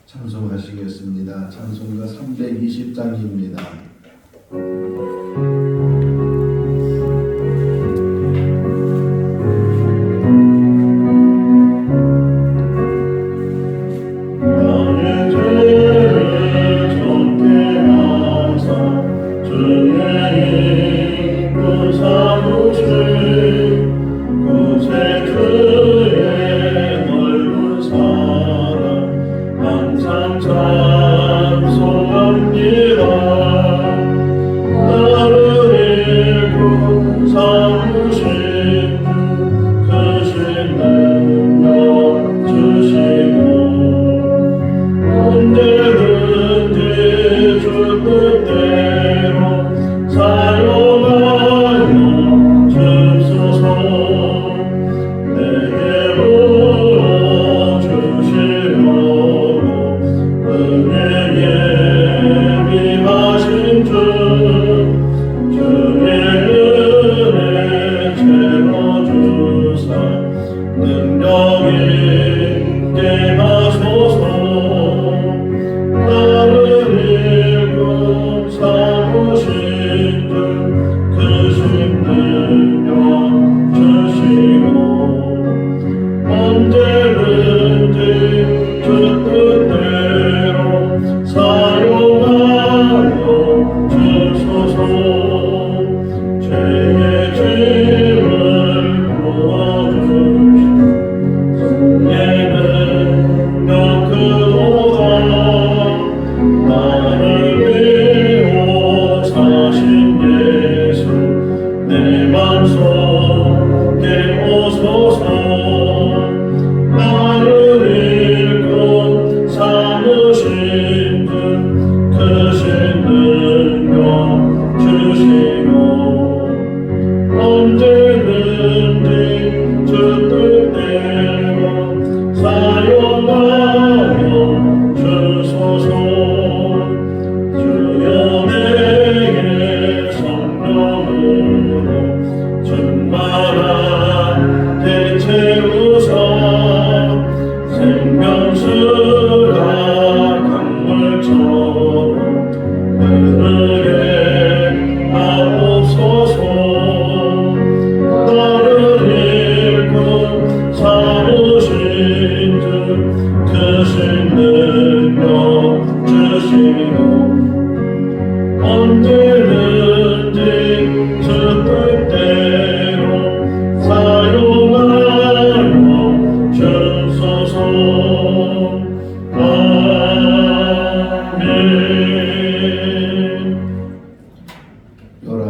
찬송하시겠습니다. 찬송가 320장입니다.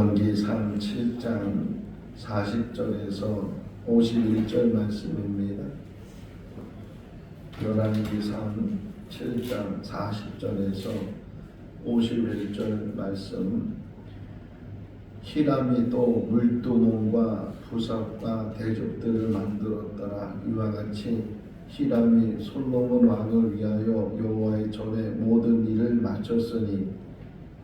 열왕기상 7장 40절에서 51절 말씀입니다. 열왕기상 7장 40절에서 51절 말씀. 히람이 또 물두멍과 부석과 대적들을 만들었더라. 이와 같이 히람이 솔로몬 왕을 위하여 여호와의 전에 모든 일을 마쳤으니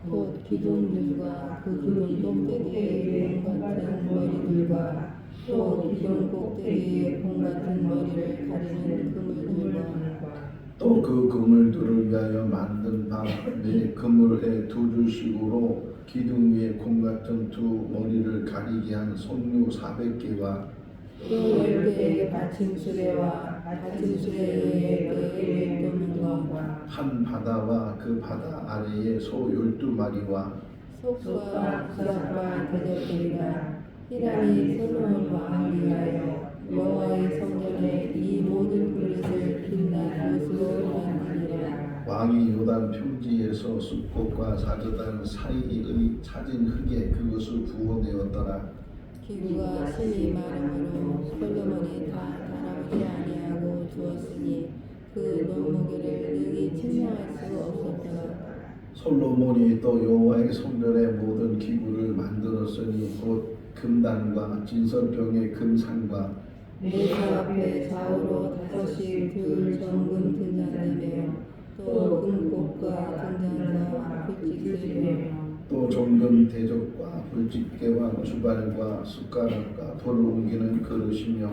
곧 기둥들과 그 기둥 꼭대기에 공 같은 머리들과 또 기둥 꼭대기에 공 같은 머리를 가리는 그물들과 또 그 그물들을 위하여 만든 밤에 그물에 두 줄씩으로 기둥 위에 공 같은 두 머리를 가리게 한 석류 400개와 또 10개의 받침수레와 받침수레에 그 떠는 한 바다와 그 바다 아래에 소 12마리와 속과 부삭과 대적들이라. 히람이 솔로몬 왕을 위하여 여호와의 성전에 이 모든 그릇을 빛난 것으로 만드니라. 왕이 요단 평지에서 숲꽃과 사저단 사이의 차진 흙에 그것을 부어내었더라. 기구가 심히 마름으로 솔로몬이 다 달아오지 아니하고 주었으니 그 논무기를 능히 측량할 수 없었더라. 솔로몬이 또 여호와의 성전의 모든 기구를 만들었으니 곧 금단과 진설병의 금상과 내사 앞에 좌우로 5씩 줄 정금 등잔대며 또 금꽃과 등잔과 불짓을 또 정금 대적과 불집게와 주발과 숟가락과 돌을 옮기는 그릇이며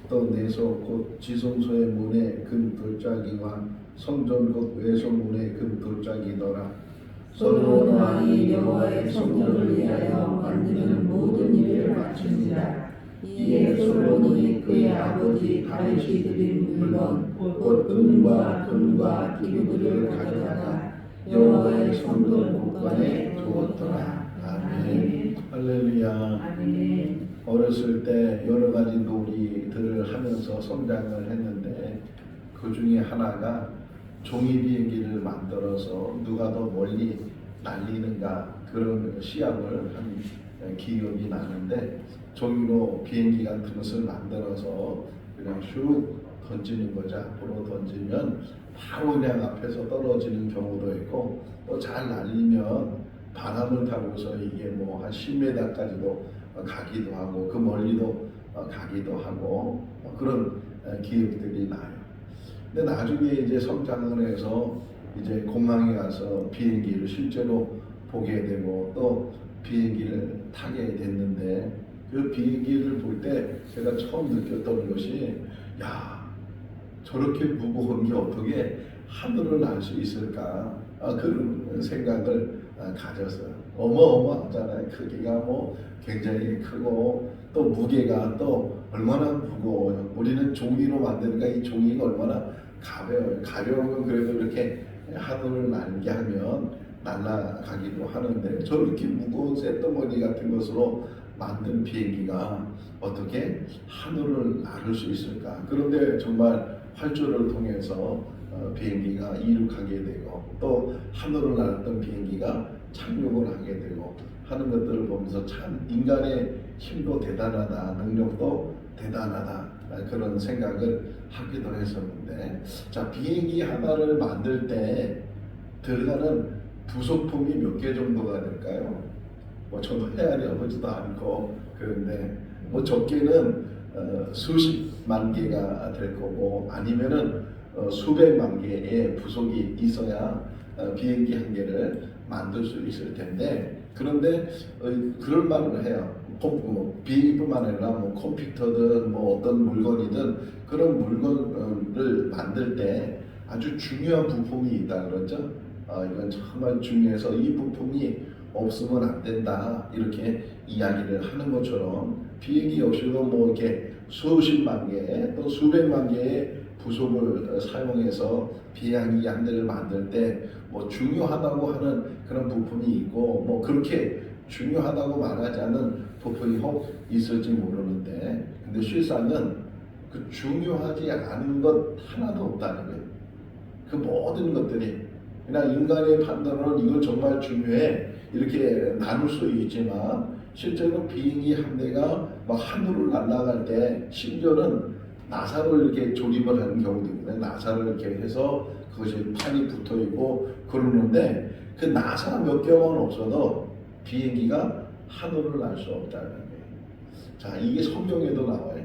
또 내소 곧 지성소의 문에 금 돌짜기와 성전 곧 외소문의 금돌짝이더라. 솔로몬 왕이 여호와의 성전을 위하여 만드는 모든 일을 마치니라. 이에 솔로몬이 그의 아버지 다윗이 드린 물건 곧 은과 금과 기구들을 가져다가 여호와의 성전 곳간에 두었더라. 아멘. 할렐루야. 아멘. 어렸을 때 여러 가지 놀이들을 하면서 성장을 했는데 그 중에 하나가 종이 비행기를 만들어서 누가 더 멀리 날리는가 그런 시합을 한 기억이 나는데, 종이로 비행기 같은 것을 만들어서 그냥 슉 던지는 거죠. 앞으로 던지면 바로 그냥 앞에서 떨어지는 경우도 있고, 또 잘 날리면 바람을 타고서 이게 뭐 한 10m까지도 가기도 하고 그 멀리도 가기도 하고 그런 기억들이 나요. 근데 나중에 이제 성장을 해서 이제 공항에 가서 비행기를 실제로 보게 되고 또 비행기를 타게 됐는데, 그 비행기를 볼 때 제가 처음 느꼈던 것이, 야, 저렇게 무거운 게 어떻게 하늘을 날 수 있을까, 그런 생각을 가졌어요. 어마어마하잖아요. 크기가 뭐 굉장히 크고 또 무게가 또 얼마나 무거워요. 우리는 종이로 만드니까 이 종이가 얼마나 가벼워요. 가벼우면 그래도 이렇게 하늘을 날게 하면 날아가기도 하는데, 저렇게 무거운 쇳덩어리 같은 것으로 만든 비행기가 어떻게 하늘을 나를 수 있을까? 그런데 정말 활주를 통해서 비행기가 이륙하게 되고 또 하늘을 날았던 비행기가 착륙을 하게 되고 하는 것들을 보면서 참 인간의 힘도 대단하다, 능력도 대단하다, 그런 생각을 하기도 했었는데, 자, 비행기 하나를 만들 때 들어가는 부속품이 몇 개 정도가 될까요? 뭐 저도 헤아려 보지도 않고 그런데 뭐 적게는 수십만 개가 될 거고 아니면은 수백만 개의 부속이 있어야 비행기 한 개를 만들 수 있을 텐데, 그런데 그럴 말을 해요. 비행기뿐만 아니라 뭐 컴퓨터든 뭐 어떤 물건이든 그런 물건을 만들 때 아주 중요한 부품이 있다 그러죠. 이건 정말 중요해서 이 부품이 없으면 안 된다, 이렇게 이야기를 하는 것처럼 비행기 역시도 뭐 이렇게 수십만 개 또 수백만 개의 부속을 사용해서 비행기 한 대를 만들 때 뭐 중요하다고 하는 그런 부품이 있고 뭐 그렇게 중요하다고 말하지 않는 부품이 혹 있을지 모르는데, 근데 실상은 그 중요하지 않은 것 하나도 없다는 거예요. 그 모든 것들이 그냥 인간의 판단으로는 이건 정말 중요해 이렇게 나눌 수 있지만, 실제로 비행기 한 대가 막 하늘을 날아갈 때 심지어는 나사로 이렇게 조립을 하는 경우도 있거든요. 나사를 이렇게 해서 그것이 판이 붙어 있고 그러는데, 그 나사 몇 개만 없어도 비행기가 하늘을 날 수 없다는 거예요. 자, 이게 성경에도 나와요.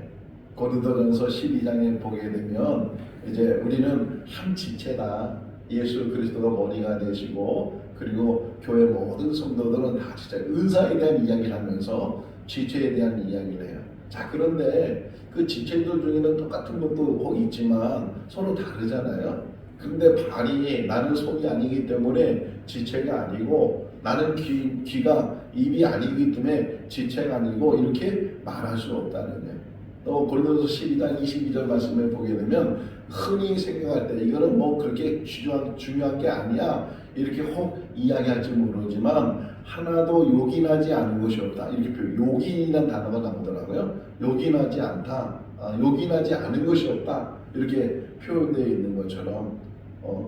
고린도전서 12장에 보게 되면 이제 우리는 한 지체다. 예수 그리스도가 머리가 되시고 그리고 교회 모든 성도들은 다 진짜 은사에 대한 이야기를 하면서 지체에 대한 이야기를 해요. 자, 그런데 그 지체들 중에는 똑같은 것도 혹 있지만 서로 다르잖아요. 근데 발이 나는 손이 아니기 때문에 지체가 아니고, 나는 귀가 입이 아니기 때문에 지체가 아니고, 이렇게 말할 수 없다는 거예요. 또 고린도서 12장 22절 말씀을 보게 되면 흔히 생각할 때 이거는 뭐 그렇게 중요한 게 아니야 이렇게 혹 이야기할지 모르지만, 하나도 요긴하지 않은 것이 없다, 이렇게 요긴이라는 단어가 나오더라고요. 요긴하지 않다, 요긴하지 않은 것이 없다, 이렇게 표현되어 있는 것처럼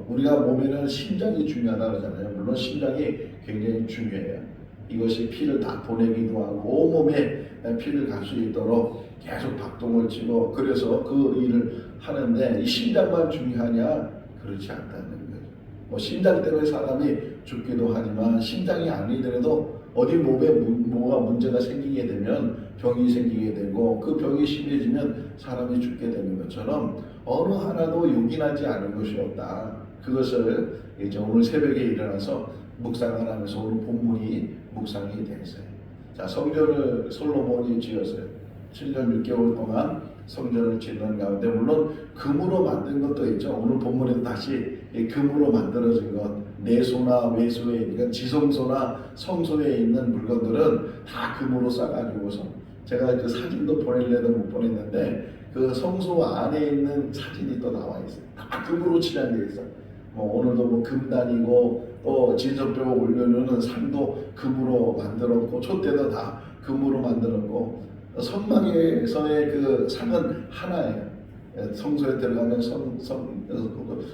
우리가 몸에는 심장이 중요하다 그러잖아요. 물론 심장이 굉장히 중요해요. 이것이 피를 다 보내기도 하고 온몸에 피를 갈 수 있도록 계속 박동을 치고 그래서 그 일을 하는데, 이 심장만 중요하냐? 그렇지 않다는 거예요. 뭐 심장 때문에 사람이 죽기도 하지만 심장이 아니더라도 어디 몸에 뭐가 문제가 생기게 되면 병이 생기게 되고 그 병이 심해지면 사람이 죽게 되는 것처럼 어느 하나도 요긴하지 않은 것이 없다. 그것을 이제 오늘 새벽에 일어나서 묵상을 하면서 오늘 본문이 묵상이 됐어요. 자, 성전을 솔로몬이 지었어요. 7년 6개월 동안 성전을 짓는 가운데 물론 금으로 만든 것도 있죠. 오늘 본문에도 다시 이 금으로 만들어진 것, 내소나 외소에 그러니까 지성소나 성소에 있는 물건들은 다 금으로 싸가지고서 제가 그 사진도 보낼래도 못 보냈는데 그 성소 안에 있는 사진이 또 나와 있어요. 다 금으로 칠하게 있어. 뭐 오늘도 뭐 금단이고 또 진선뼈 올려놓는 상도 금으로 만들었고 촛대도 다 금으로 만들었고 성막에서의 그 상은 하나예요. 성소에 들어가면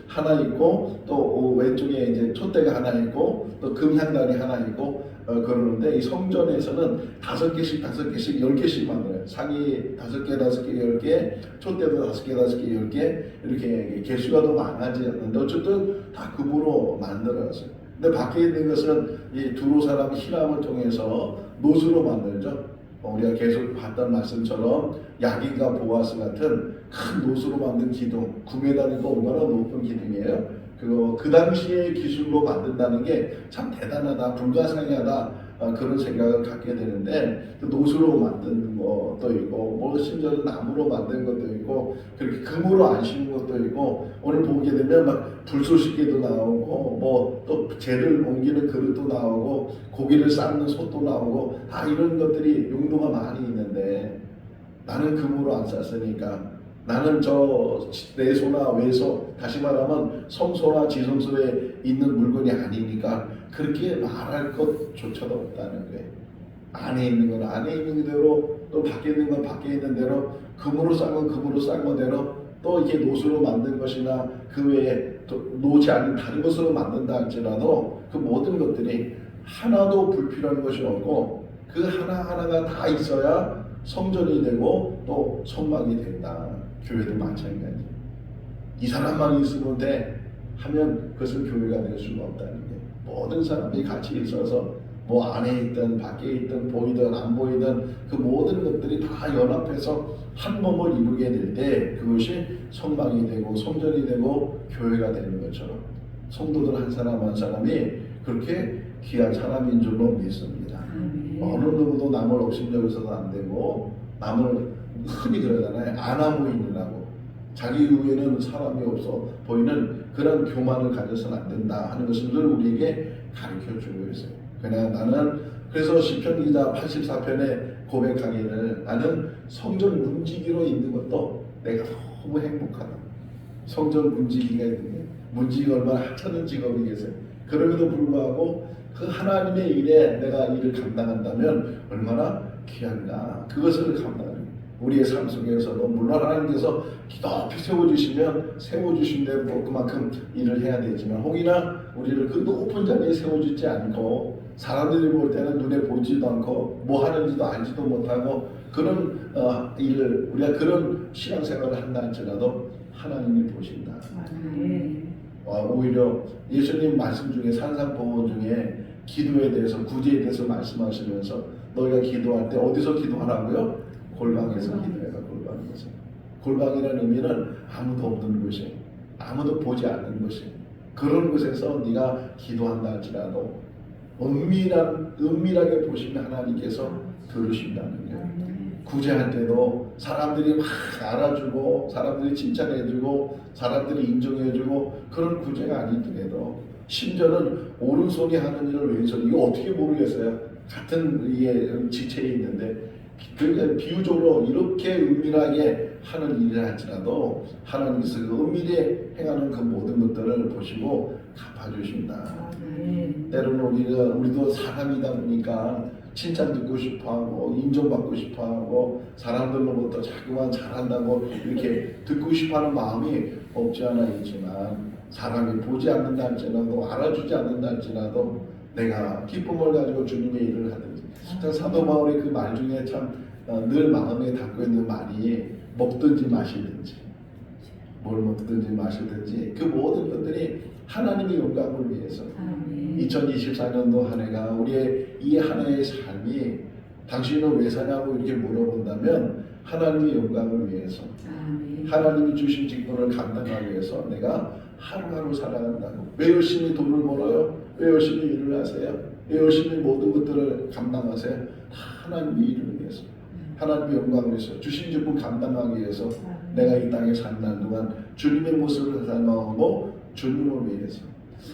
하나 있고 또 왼쪽에 이제 촛대가 하나 있고 또 금향단이 하나 있고 그러는데 이 성전에서는 5개씩 10개씩 만들어요. 상이 5개 10개, 촛대도 5개 10개 이렇게 개수가 더 많아지 않는데 어쨌든 다 금으로 만들었어요. 근데 밖에 있는 것은 이 두로 사람 히람을 통해서 노수로 만들죠. 우리가 계속 봤던 말씀처럼 야긴과 보아스 같은 큰 노수로 만든 기둥 9m니까 얼마나 높은 기둥이에요. 그 당시의 기술로 만든다는 게 참 대단하다, 불가상하다 그런 생각을 갖게 되는데 그 노수로 만든 것도 있고 뭐 심지어는 나무로 만든 것도 있고 그렇게 금으로 안 씌운 것도 있고 오늘 보게 되면 막 불쏘시개도 나오고 뭐 또 재를 옮기는 그릇도 나오고 고기를 삶는 솥도 나오고 다 이런 것들이 용도가 많이 있는데 나는 금으로 안 쌌으니까 나는 저 내소나 외소 다시 말하면 성소나 지성소에 있는 물건이 아니니까 그렇게 말할 것조차도 없다는 거예요. 안에 있는 건 안에 있는 대로 또 밖에 있는 건 밖에 있는 대로 금으로 싼 건 금으로 싼 거대로 또 이게 노수로 만든 것이나 그 외에 또 노지 않는 다른 것으로 만든다 할지라도 그 모든 것들이 하나도 불필요한 것이 없고 그 하나하나가 다 있어야 성전이 되고 또 성막이 된다. 교회도 마찬가지. 이 사람만 있으면 돼 하면 그것은 교회가 될 수가 없다는 게 모든 사람이 같이 있어서 뭐 안에 있든 밖에 있든 보이든 안 보이든 그 모든 것들이 다 연합해서 한 몸을 이루게 될 때 그것이 성막이 되고 성전이 되고 교회가 되는 것처럼 성도들 한 사람 한 사람이 그렇게 귀한 사람인 줄로 믿습니다. 어느 누구도 남을 업신여겨서도 안 되고 남을 흔히 그러잖아요. 아나무인이라고 자기 이후에는 사람이 없어 보이는 그런 교만을 가져서는 안 된다 하는 것을 늘 우리에게 가르쳐주고 있어요. 그냥 나는 그래서 시편 기자 84편에 고백하기를 나는 성전 문지기로 있는 것도 내가 너무 행복하다. 성전 문지기가 있는 게 문지기가 얼마나 하찮은 직업이겠어요. 그럼에도 불구하고 그 하나님의 일에 내가 일을 감당한다면 얼마나 귀한가. 그것을 감당하는 우리의 삶 속에서도 물론 하나님께서 높이 세워주신 대로 그만큼 일을 해야 되지만 혹이나 우리를 그 높은 자리에 세워주지 않고 사람들이 볼 때는 눈에 보지도 않고 뭐 하는지도 알지도 못하고 그런 일을 우리가 그런 신앙생활을 한다 할지라도 하나님이 보신다. 오히려 예수님 말씀 중에 산상보호 중에 기도에 대해서 구제에 대해서 말씀하시면서 너희가 기도할 때 어디서 기도하라고요? 골방에서 기도해라. 골방에서. 골방이라는 의미는 아무도 없는 곳이 아무도 보지 않는 곳이 그런 곳에서 네가 기도한다 할지라도 은밀하게 보시면 하나님께서 들으신다는 거예요. 구제할 때도 사람들이 막 알아주고 사람들이 칭찬해주고 사람들이 인정해주고 그런 구제가 아니더라도 심지어는 오른손이 하는 일을 왼손이 이거 어떻게 모르겠어요. 같은 이게 지체에 있는데 비유적으로 이렇게 은밀하게 하는 일을 할지라도 하나님께서 그 은밀히 행하는 그 모든 것들을 보시고 갚아주신다. 때로는 우리도 사람이다 보니까 칭찬 듣고 싶어하고 인정받고 싶어하고 사람들로부터 자꾸만 잘한다고 이렇게 듣고 싶어하는 마음이 없지 않아 있지만 사람이 보지 않는다 할지라도 알아주지 않는다 할지라도 내가 기쁨을 가지고 주님의 일을 하든지 사도 바울의 그 말 중에 참 늘 마음에 담고 있는 말이 먹든지 마시든지 뭘 먹든지 마시든지 그 모든 것들이 하나님의 영광을 위해서 2024년도 한 해가 우리의 이 한 해의 삶이 당신은 왜 사냐고 이렇게 물어본다면 하나님의 영광을 위해서 하나님이 주신 직분을 감당하기 위해서 내가 하루하루 살아간다고. 왜 열심히 돈을 벌어요? 왜 열심히 일을 하세요? 왜 열심히 모든 것들을 감당하세요? 다 하나님의 일을 위해서. 하나님의 영광을 위해서 주신 직분 감당하기 위해서 내가 이 땅에 사는 동안 주님의 모습을 닮아가고 주님을 위해서.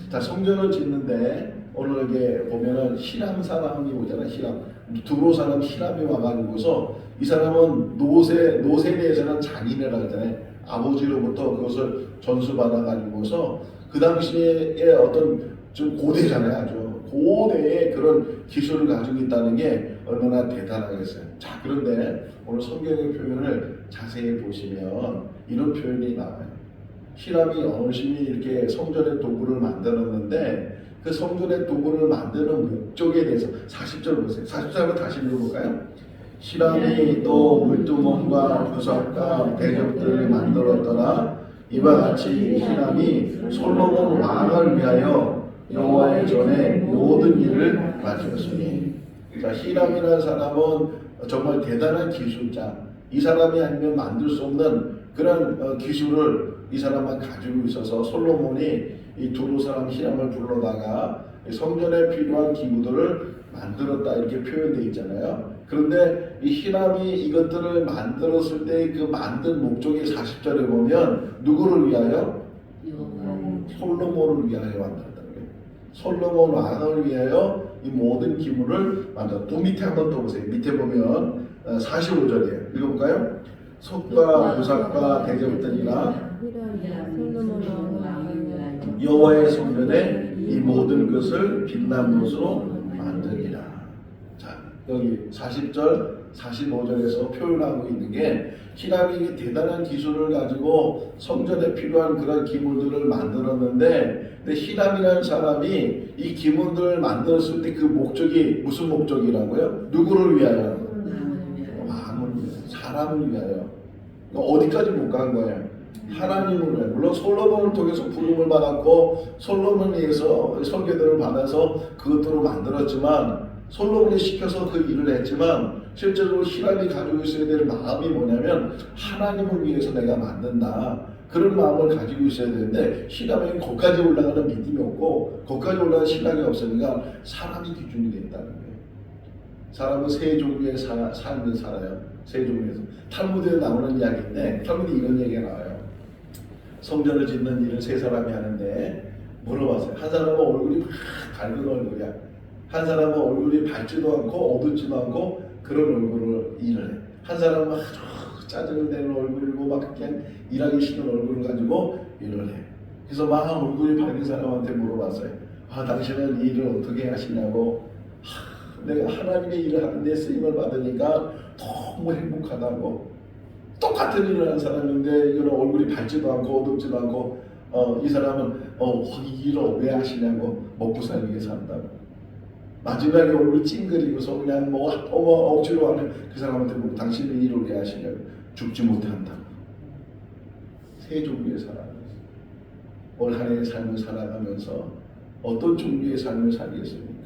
자, 성전을 짓는데 오늘 이게 보면은 히람 사람이 오잖아. 히람 두로 사람 히람이 와가지고서 이 사람은 노세에 대해서는 장인이라고 하잖아요. 아버지로부터 그것을 전수받아가지고서 그 당시에 어떤 좀 고대잖아요. 아주 고대의 그런 기술을 가지고 있다는 게 얼마나 대단하겠어요. 자, 그런데 오늘 성경의 표현을 자세히 보시면 이런 표현이 나와요. 히람이 열심히 이렇게 성전의 도구를 만들었는데 그 성전의 도구를 만드는 목적에 대해서 40절 보세요. 40절을 다시 읽어볼까요? 히람이 또 물두멍과 부석과 대접들을 만들었더라. 이와 같이 히람이 솔로몬 왕을 위하여 여호와의 전에 모든 일을 마쳤으니. 자, 히람이라는 사람은 정말 대단한 기술자. 이 사람이 아니면 만들 수 없는 그런 기술을 이 사람만 가지고 있어서 솔로몬이 이 두로 사람 히람을 불러다가 성전에 필요한 기구들을 만들었다 이렇게 표현되어 있잖아요. 그런데 이 히람이 이것들을 만들었을 때 그 만든 목적이 40절에 보면 누구를 위하여? 솔로몬을 위하여 만들었다는 거예요. 솔로몬 왕을 위하여 이 모든 기물을 만들었다. 또 밑에 한번 더 보세요. 밑에 보면 45절이에요. 읽어볼까요? 솥과 부삭과 대접들이나 여호와의 성전에 이 모든 것을 빛난 것으로 만드니라. 자, 여기 40절, 45절에서 표현하고 있는 게 히람이 대단한 기술을 가지고 성전에 필요한 그런 기물들을 만들었는데, 근데 히람이라는 사람이 이 기물들을 만들었을 때 그 목적이 무슨 목적이라고요? 누구를 위하여? 왕을 위하여, 사람을 위하여. 어디까지 못 간 거예요? 하나님을 위해. 물론 솔로몬을 통해서 부름을 받았고 솔로몬에 의해서 설계도를 받아서 그것들을 만들었지만, 솔로몬이 시켜서 그 일을 했지만 실제로 히람이 가지고 있어야 될 마음이 뭐냐면 하나님을 위해서 내가 만든다, 그런 마음을 가지고 있어야 되는데 히람에게 거기까지 올라가는 믿음이 없고 거기까지 올라가는 신앙이 없으니까 사람이 기준이 됐다는 거예요. 사람은 세 종류의 삶을 살아요. 세 종류에서. 탈무드에 나오는 이야기인데 탈무드에 이런 얘기가 나와요. 성전을 짓는 일을 세 사람이 하는데 물어봤어요. 한 사람은 얼굴이 막 밝은 얼굴이야. 한 사람은 얼굴이 밝지도 않고 어둡지도 않고 그런 얼굴을 일을 해. 한 사람은 아주 짜증을 내는 얼굴이고 막 그냥 일하기 싫은 얼굴을 가지고 일을 해. 그래서 막 얼굴이 밝은 사람한테 물어봤어요. 아, 당신은 이 일을 어떻게 하시냐고. 내가 하나님의 일을 하는데 쓰임을 받으니까 너무 행복하다고. 똑같은 일을 하는 사람인데 이런 얼굴이 밝지도 않고 어둡지도 않고 이 사람은 이 일을 왜 하시냐고. 먹고 살기 위해 산다고. 마지막에 얼굴 찡그리고서 그냥 억지로 하는 그 사람한테 뭐 당신은 일을 왜 하시냐고. 죽지 못한다고. 세 종류의 사람이었어요. 올 한 해의 삶을 살아가면서 어떤 종류의 삶을 살겠습니까?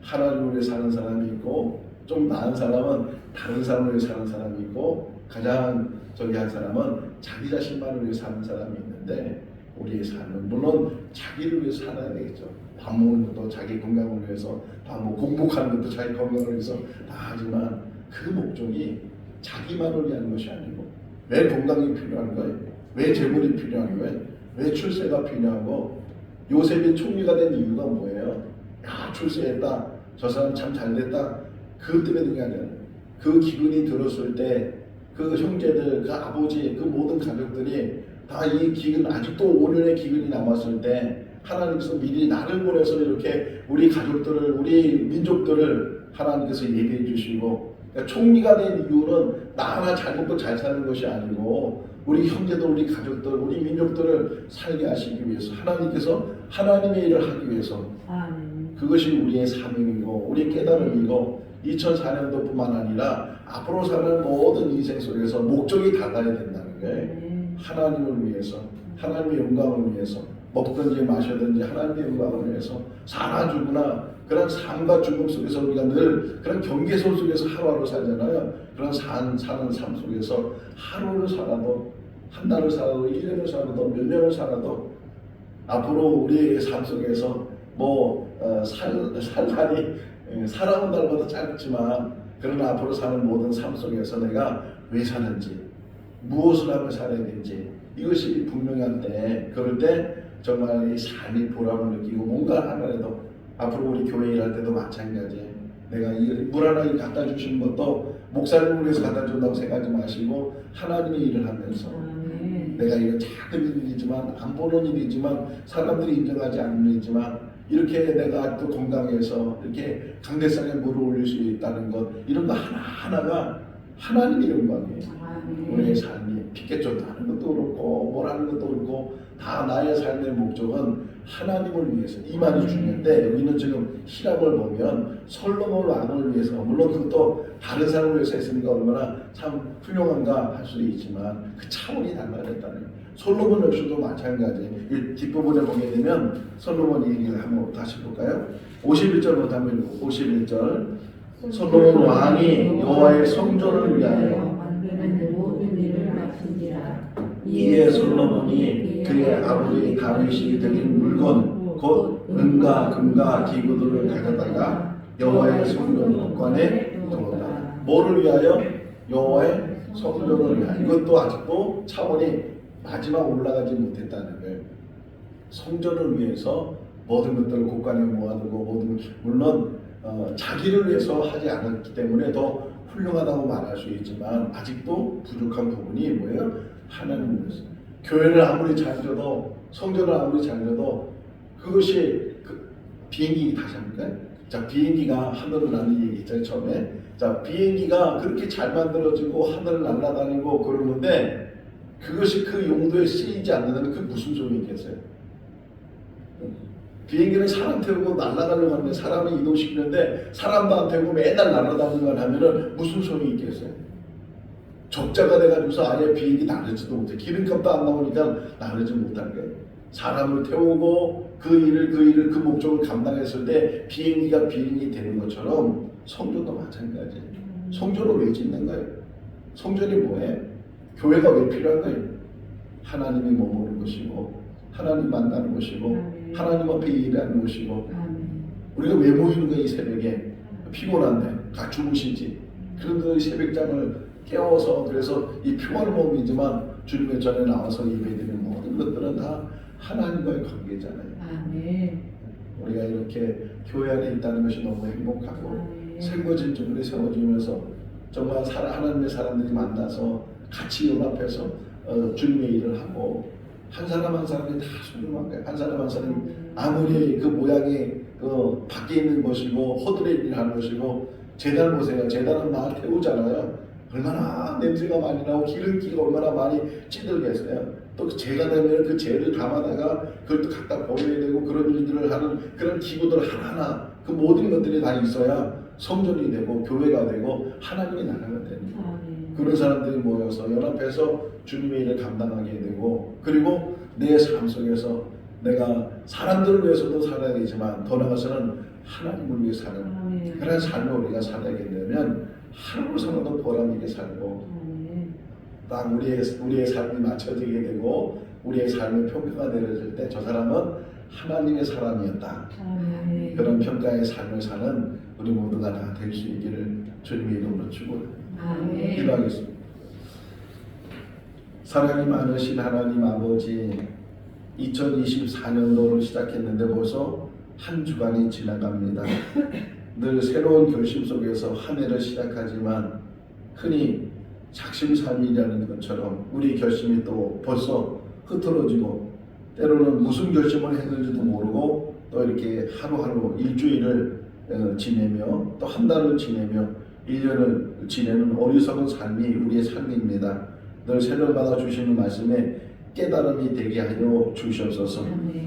하나님을 위해 사는 사람이 있고, 좀 나은 사람은 다른 사람을 위해 사는 사람이 있고, 가장 한 사람은 자기 자신만을 위해 사는 사람이 있는데, 우리의 삶은 물론 자기를 위해 살아야 되겠죠. 밥 먹는 것도 자기 건강을 위해서, 공복하는 것도 자기 건강을 위해서 다 하지만 그 목적이 자기만을 위한 것이 아니고, 왜 건강이 필요한 거예요? 왜 재물이 필요한 거예요? 왜 출세가 필요하고? 요셉이 총리가 된 이유가 뭐예요? 야, 출세했다, 저 사람 참 잘됐다, 그것 때문에 된 게 아니라 그 기근이 들었을 때 그 형제들, 그 아버지, 그 모든 가족들이 다 이 기근, 아직도 5년의 기근이 남았을 때 하나님께서 미리 나를 보내서 이렇게 우리 가족들을, 우리 민족들을 하나님께서 예비해 주시고, 그러니까 총리가 된 이유는 나 하나 잘 먹고 잘 사는 것이 아니고 우리 형제들, 우리 가족들, 우리 민족들을 살게 하시기 위해서, 하나님께서 하나님의 일을 하기 위해서. 그것이 우리의 사명이고 우리의 깨달음이고 2004년도뿐만 아니라 앞으로 사는 모든 인생 속에서 목적이 달라야 된다는 거예요. 하나님을 위해서, 하나님의 영광을 위해서, 먹든지 마셔든지 하나님의 영광을 위해서 사나 죽으나 그런 삶과 죽음 속에서 우리가 늘 그런 경계선 속에서 하루하루 살잖아요. 그런 사는 삶 속에서 하루를 살아도, 한 달을 살아도, 1년을 살아도, 몇 년을 살아도 앞으로 우리의 삶 속에서 살아온 날보다 짧지만 그러나 앞으로 사는 모든 삶 속에서 내가 왜 사는지, 무엇을 하며 살아야 되는지 이것이 분명할 때, 그럴 때 정말 이 삶이 보람을 느끼고 뭔가 하나라도 앞으로 우리 교회 일할 때도 마찬가지예요. 내가 이 물 하나 갖다 주시는 것도 목사님을 위해서 갖다 준다고 생각하지 마시고 하나님의 일을 하면서 내가 이거 작은 일이지만 안 보는 일이지만 사람들이 인정하지 않는 일이지만 이렇게 내가 또 건강해서 이렇게 강대상에 물을 올릴 수 있다는 것, 이런 거 하나하나가 하나님의 영광이에요. 우리의 삶이 피켓조도 하는 것도 그렇고 뭘 하는 것도 그렇고 다 나의 삶의 목적은 하나님을 위해서. 이 말이 중요한데 여기는 지금 시랍을 보면 솔로몬 왕을 위해서, 물론 그것도 다른 사람을 위해서 했으니까 얼마나 참 훌륭한가 할 수도 있지만 그 차원이 달라졌다는 거예요. 솔로몬 역시도 마찬가지. 이 뒷부분에 보게 되면 솔로몬 얘기를 한번 다시 볼까요? 51절부터 한번 읽고 51절 솔로몬 왕이 여호와의 성전을 위하여 만드는 모든 일을 마친지라. 이에 솔로몬이 그의 아버지 다윗이 드린 물건 곧 은과 금과 기구들을 가져다가 여호와의 성전 곳간에 두었다. 뭐를 위하여? 여호와의 성전을 위하여. 이것도 아직도 차원이 마지막 올라가지 못했다는 거예요. 성전을 위해서 모든 것들을 곳간에 모아두고 모든, 물론 자기를 위해서 하지 않았기 때문에 더 훌륭하다고 말할 수 있지만 아직도 부족한 부분이 뭐예요? 하나님을 위해서. 교회를 아무리 잘 져도, 성전을 아무리 잘 져도 그것이 비행기 다시 합니까? 자, 비행기가 하늘을 나는 얘기 있잖아요, 처음에. 자, 비행기가 그렇게 잘 만들어지고 하늘을 날아다니고 그러는데 그것이 그 용도에 쓰이지 않는다면 그 무슨 소용이 있겠어요? 비행기는 사람 태우고 날아가려고 하는데 사람을 이동시키는데 사람도 안 태우고 맨날 날아다니기만 하면은 무슨 소용이 있겠어요? 적자가 돼가지고서 아예 비행기 나르지도 못해. 기름값도 안 나오니까 나르지 못한 거예요. 사람을 태우고 그 일을 그 목적을 감당했을 때 비행기가 비행기 되는 것처럼 성전도 마찬가지예요. 성전을 왜 짓는 거예요? 성전이 뭐예요? 교회가 왜 필요한 거예요? 하나님이 머무는 것이고 하나님 만나는 것이고 하나님 앞에 일하는 것이고. 우리가 왜 모이는 거예요? 이 새벽에 피곤한데 다 주무시지. 그런데 새벽잠을 깨워서, 그래서 이 평화를 몸이지만 주님의 전에 나와서 예배드리는 모든 것들은 다 하나님과의 관계잖아요. 우리가 이렇게 교회 안에 있다는 것이 너무 행복하고 생거진 주문이 세워지면서 정말 하나님의 사람들이 만나서 같이 연합해서 주님의 일을 하고, 한 사람 한 사람이 다 소중한 거예요. 한 사람 한 사람이 아무리 그 모양이 밖에 있는 것이고 허들에 일을 하는 것이고, 제단 보세요. 제단은 날 태우잖아요. 얼마나 냄새가 많이 나고 기름기가 얼마나 많이 찌들겠어요. 또 그 재가 되면 그 재를 담아다가 그걸 또 갖다 버려야 되고, 그런 일들을 하는 그런 기구들 하나하나 그 모든 것들이 다 있어야 성전이 되고 교회가 되고 하나님의 나라가 되는 거예요. 그런 사람들이 모여서 연합해서 주님의 일을 감당하게 되고, 그리고 내 삶 속에서 내가 사람들을 위해서도 살아야 되지만 더 나아가서는 하나님을 위해 사는 그런 삶을 우리가 살아야 되면 하루를 살아도 보람 있게 살고 딱 우리의 삶이 맞춰지게 되고 우리의 삶의 평가가 내려질 때 저 사람은 하나님의 사람이었다. 그런 평가의 삶을 사는 우리 모두가 다 될 수 있기를 주님의 이름으로 축원합니다. 기도하겠습니다. 사랑이 많으신 하나님 아버지, 2024년도를 시작했는데 벌써 한 주간이 지나갑니다. 늘 새로운 결심 속에서 한 해를 시작하지만 흔히 작심삼일이라는 것처럼 우리 결심이 또 벌써 흐트러지고, 때로는 무슨 결심을 했는지도 모르고 또 이렇게 하루하루 일주일을 지내며 또 한 달을 지내며 1년을 지내는 어리석은 삶이 우리의 삶입니다. 늘 새벽마다 주시는 말씀에 깨달음이 되게 하여 주시옵소서.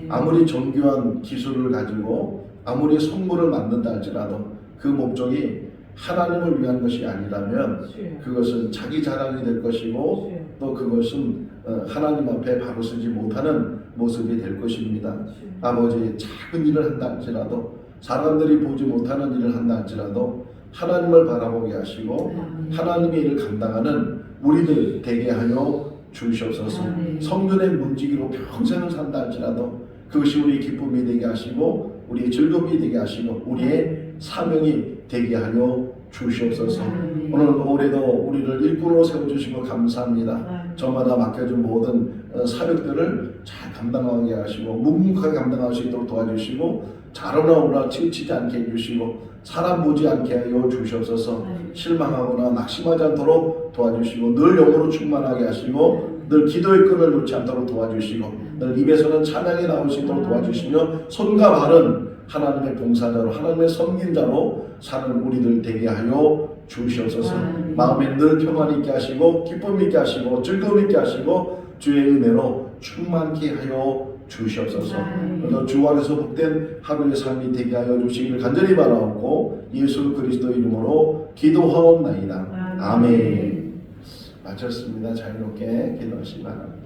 아무리 정교한 기술을 가지고 아무리 성물을 만든다 할지라도 그 목적이 하나님을 위한 것이 아니라면 그것은 자기 자랑이 될 것이고 또 그것은 하나님 앞에 바로 서지 못하는 모습이 될 것입니다. 아버지, 작은 일을 한다 할지라도 사람들이 보지 못하는 일을 한다 할지라도 하나님을 바라보게 하시고 하나님의 일을 감당하는 우리들 되게 하여 주시옵소서. 성전의 문지기로 평생을 산다 할지라도 그것이 우리의 기쁨이 되게 하시고 우리의 즐거움이 되게 하시고 우리의 사명이 되게 하여 주시옵소서. 아멘. 오늘 올해도 우리를 일꾼으로 세워주신 것 감사합니다. 저마다 맡겨준 모든 사역들을 잘 감당하게 하시고 묵묵하게 감당할 수 있도록 도와주시고 자로나오나 치우치지 않게 해주시고 사람 보지 않게 하여 주시옵소서. 실망하거나 낙심하지 않도록 도와주시고 늘 영으로 충만하게 하시고 늘 기도의 끈을 놓지 않도록 도와주시고 늘 입에서는 찬양이 나올 수 있도록 도와주시며 손과 발은 하나님의 봉사자로 하나님의 섬긴자로 사는 우리들 되게 하여 주시옵소서. 마음에 늘 평안이 있게 하시고 기쁨 있게 하시고 즐거움 있게 하시고 주의 은혜로 충만케 하여 주시옵소서. 그래서 주 안에서 복된 하루의 삶이 되게 하여 주시기를 간절히 바라옵고 예수 그리스도 이름으로 기도하옵나이다. 아멘. 마쳤습니다. 자유롭게 기도하시기 바랍니다.